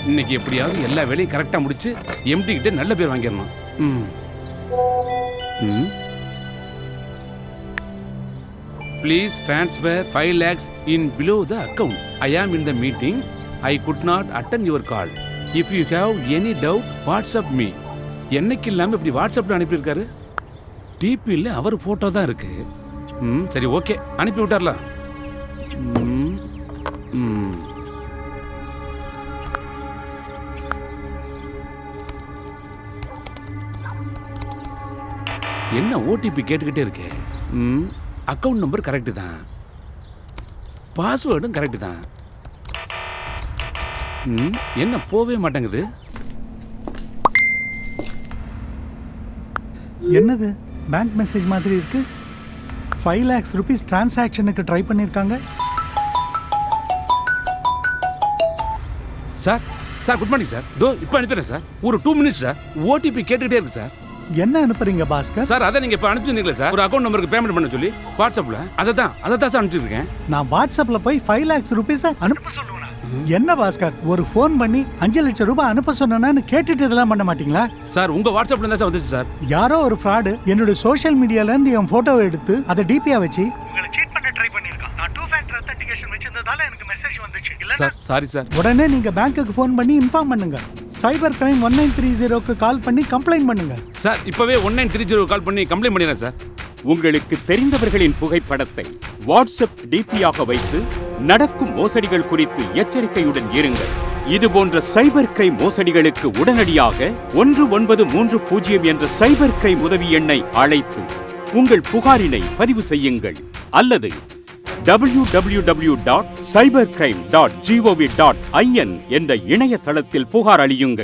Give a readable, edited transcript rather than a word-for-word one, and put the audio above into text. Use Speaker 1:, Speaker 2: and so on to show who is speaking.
Speaker 1: இன்னைக்கு எப்படியாவது எல்லா வேலையும் கரெக்டாக முடிச்சு எம்டி கிட்ட நல்ல பேர் வாங்கிடணும். Please transfer 5 lakhs in below the account. I am in the meeting. I could not attend your call. If you have any doubt, WhatsApp me. என்னைக்கு இல்லாமல் இப்படி வாட்ஸ்அப்பில் அனுப்பியிருக்காரு. டிபியில் அவர் ஃபோட்டோ தான் இருக்கு. சரி ஓகே, அனுப்பி விட்டார்ல. என்ன ஓடிபி கேட்டுக்கிட்டே இருக்கே. அக்கௌண்ட் நம்பர் கரெக்டு தான், பாஸ்வேர்டும் கரெக்டு தான். என்ன போவே மாட்டேங்குது.
Speaker 2: என்னது பேங்க் மெசேஜ் மாதிரி இருக்கு. 5 lakhs rupees டிரான்சாக்ஷனுக்கு ட்ரை பண்ணியிருக்காங்க.
Speaker 1: Sir sir good morning sir. இப்போ அனுப்பிடுறேன் சார். ஒரு 2 minutes சார். ஓடிபி கேட்டுக்கிட்டே இருக்கு சார்.
Speaker 2: என்ன அனுப்புறீங்க பாஸ்கர்?
Speaker 1: சார் அதை நீங்க இப்போ அனுப்பிச்சிருந்தீங்களா சார், ஒரு அக்கௌண்ட் நம்பருக்கு பேமெண்ட் பண்ண சொல்லி வாட்ஸ்அப்ல. அதை தான் சார் அனுப்பிச்சிருக்கேன்.
Speaker 2: நான் வாட்ஸ்அப்ல போய் 5 lakhs rupees அனுப்ப சொல்லுவேன். என்ன பாஸ்கர், ஒரு ஃபோன் பண்ணி 5 லட்சம் ரூபாய் அனுப்ப சொன்னேன்னு கேட்டுட்டு இதெல்லாம் பண்ண மாட்டீங்களா?
Speaker 1: சார் உங்க வாட்ஸ்அப்ல இருந்தா சார் வந்துச்சு சார்.
Speaker 2: யாரோ ஒரு ஃப்ராடு என்னோட சோஷியல் மீடியால இருந்து என் போட்டோவை எடுத்து அதை டிபியா வச்சு உங்களை சீட் பண்ண ட்ரை பண்ணிருக்கான். நான் 2 factor authentication வச்சிருந்ததால எனக்கு மெசேஜ் வந்துச்சு.
Speaker 1: Sir sorry sir.
Speaker 2: உடனே நீங்க பேங்க்குக்கு ஃபோன் பண்ணி இன்ஃபார்ம் பண்ணுங்க. சைபர் கிரைம் 1930க்கு கால் பண்ணி கம்ப்ளைண்ட் பண்ணுங்க.
Speaker 1: சார் இப்பவே 1930 கால் பண்ணி கம்ப்ளைண்ட் பண்ணிடுறேன் சார்.
Speaker 3: உங்களுக்கு தெரிந்தவர்களின் புகைப்படத்தை வாட்ஸ்அப் டிபியாக வைத்து நடக்கும் மோசடிகள் குறித்து எச்சரிக்கையுடன் இருங்கள். இதுபோன்ற சைபர் கிரைம் மோசடிகளுக்கு உடனடியாக 1930 என்ற சைபர் கிரைம் உதவி எண்ணை அழைத்து உங்கள் புகாரினை பதிவு செய்யுங்கள் அல்லது www.cybercrime.gov.in என்ற இணையதளத்தில் புகார் அளியுங்கள்.